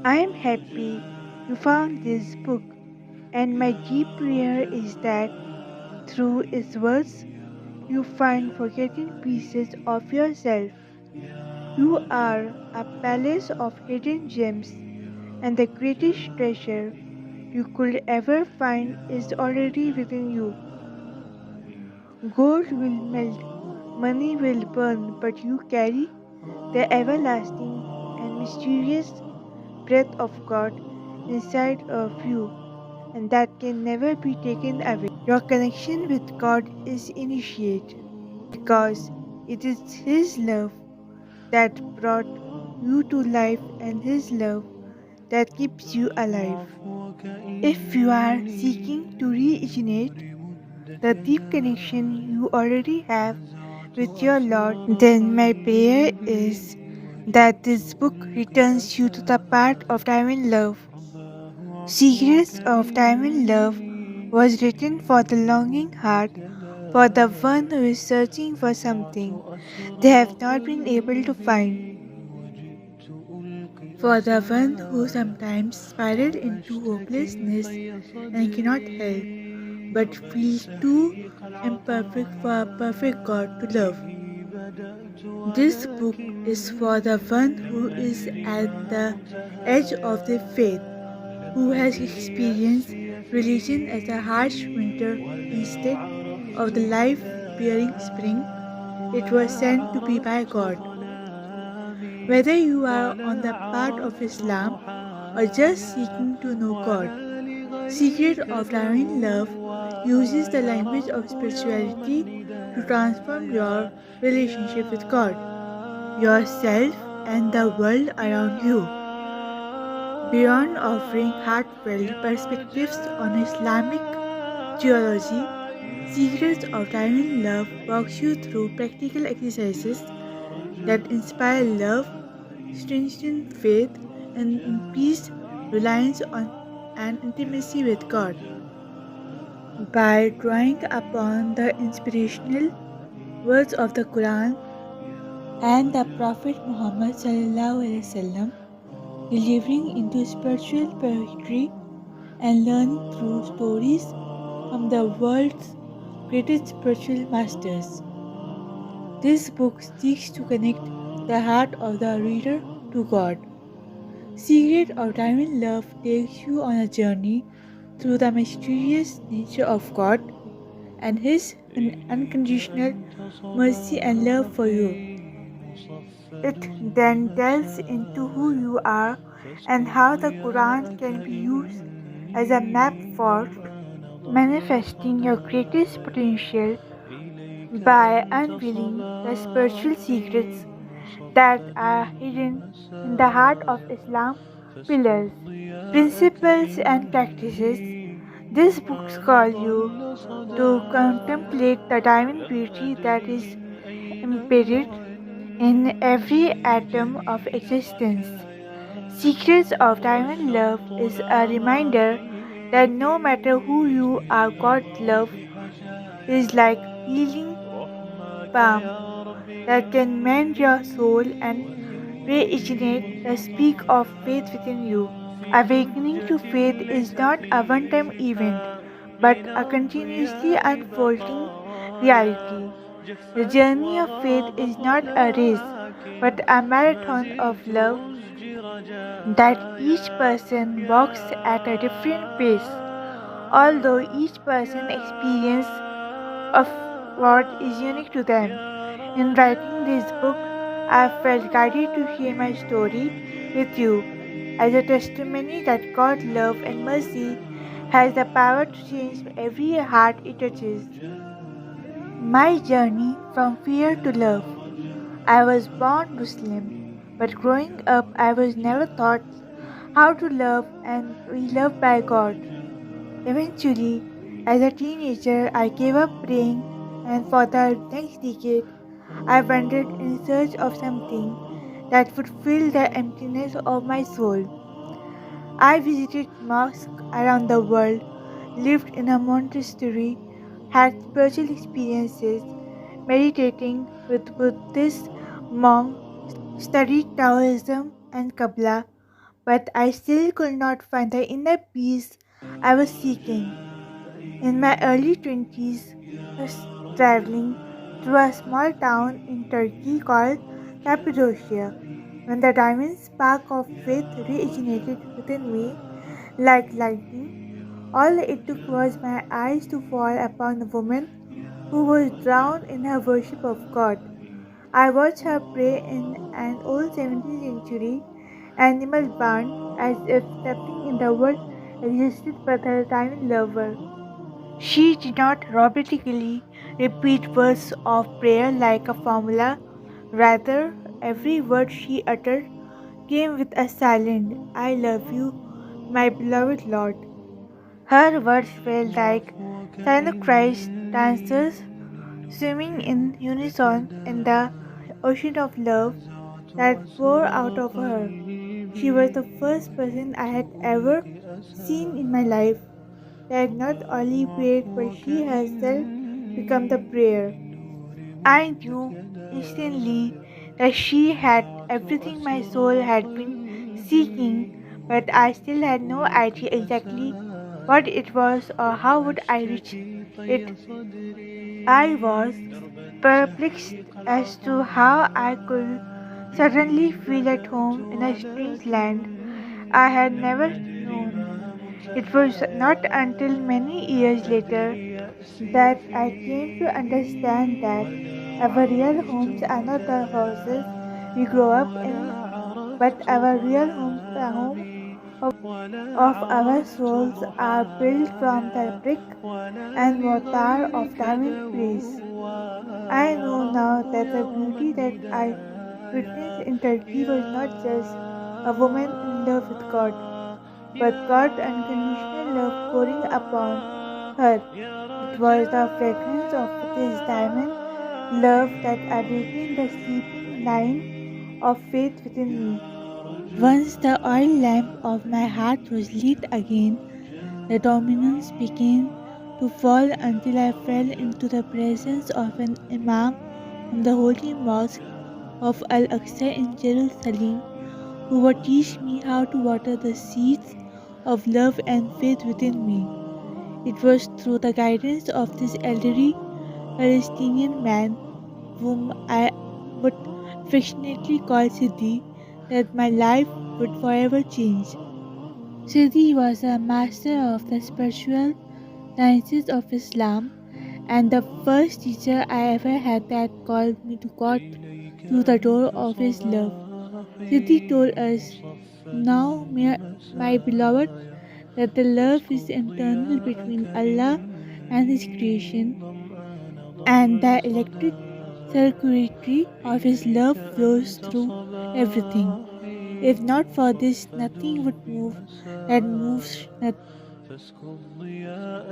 I am happy you found this book, and my deep prayer is that through its words you find forgotten pieces of yourself. You are a palace of hidden gems, and the greatest treasure you could ever find is already within you. Gold will melt, money will burn, but you carry the everlasting and mysterious breath of God inside of you, and that can never be taken away. Your connection with God is initiate because it is His love that brought you to life and His love that keeps you alive. If you are seeking to reignite the deep connection you already have with your Lord, then my prayer is that this book returns you to the part of time and love. Secrets of Time and Love was written for the longing heart, for the one who is searching for something they have not been able to find, for the one who sometimes spiraled into hopelessness and cannot help but feels too imperfect for a perfect God to love. This book is for the one who is at the edge of their faith, who has experienced religion as a harsh winter instead of the life-bearing spring it was sent to be by God. Whether you are on the path of Islam or just seeking to know God, Secret of Divine Love uses the language of spirituality to transform your relationship with God, yourself, and the world around you. Beyond offering heartfelt perspectives on Islamic theology, Secrets of Divine Love walks you through practical exercises that inspire love, strengthen faith, and increase reliance on and intimacy with God. By drawing upon the inspirational words of the Quran and the Prophet Muhammad ﷺ, delivering into spiritual poetry and learning through stories from the world's greatest spiritual masters. This book seeks to connect the heart of the reader to God. Secret of Divine Love takes you on a journey through the mysterious nature of God and His unconditional mercy and love for you. It then delves into who you are and how the Quran can be used as a map for manifesting your greatest potential by unveiling the spiritual secrets that are hidden in the heart of Islam pillars, principles, and practices. These books call you to contemplate the divine beauty that is embedded in every atom of existence. Secrets of Divine Love is a reminder that no matter who you are, God's love is like healing balm that can mend your soul and reignite the spark of faith within you. Awakening to faith is not a one time event, but a continuously unfolding reality. The journey of faith is not a race, but a marathon of love that each person walks at a different pace. Although each person's experience of what is unique to them. In writing this book, I felt guided to share my story with you as a testimony that God's love and mercy has the power to change every heart it touches. My journey from fear to love. I was born Muslim, but growing up I was never taught how to love and be loved by God. Eventually, as a teenager, I gave up praying, and for the next decade, I wandered in search of something that would fill the emptiness of my soul. I visited mosques around the world, lived in a monastery, had spiritual experiences, meditating with Buddhist monks, studied Taoism and Kabbalah, but I still could not find the inner peace I was seeking. In my early 20s, I was traveling through a small town in Turkey called Cappadocia when the diamond spark of faith reignited within me like lightning. All it took was my eyes to fall upon a woman who was drowned in her worship of God. I watched her pray in an old 17th century animal barn as if stepping in the world existed but her tiny lover. She did not robotically repeat words of prayer like a formula. Rather, every word she uttered came with a silent, I love you, my beloved Lord. Her words felt like synchronized dancers swimming in unison in the ocean of love that poured out of her. She was the first person I had ever seen in my life that not only prayed but she herself became the prayer. I knew instantly that she had everything my soul had been seeking, but I still had no idea exactly what it was or how would I reach it. I was perplexed as to how I could suddenly feel at home in a strange land I had never known. It was not until many years later that I came to understand that our real homes are not the houses we grow up in, but our real homes, the home of our souls, are built from the brick and mortar of divine praise. I know now that the beauty that I witnessed in Turkey was not just a woman in love with God, but God's unconditional love pouring upon her. It was the fragrance of this diamond love that awakened the sleeping lion of faith within me. Once the oil lamp of my heart was lit again, the dominoes began to fall until I fell into the presence of an imam from the holy mosque of Al Aqsa in Jerusalem, who would teach me how to water the seeds of love and faith within me. It was through the guidance of this elderly Palestinian man, whom I would affectionately call Siddhi, that my life would forever change. Siddhi was a master of the spiritual sciences of Islam and the first teacher I ever had that called me to God through the door of his love. Siddhi told us, now, my beloved, that the love is internal between Allah and His creation, and the electric circuitry of His love flows through everything. If not for this, nothing would move that moves,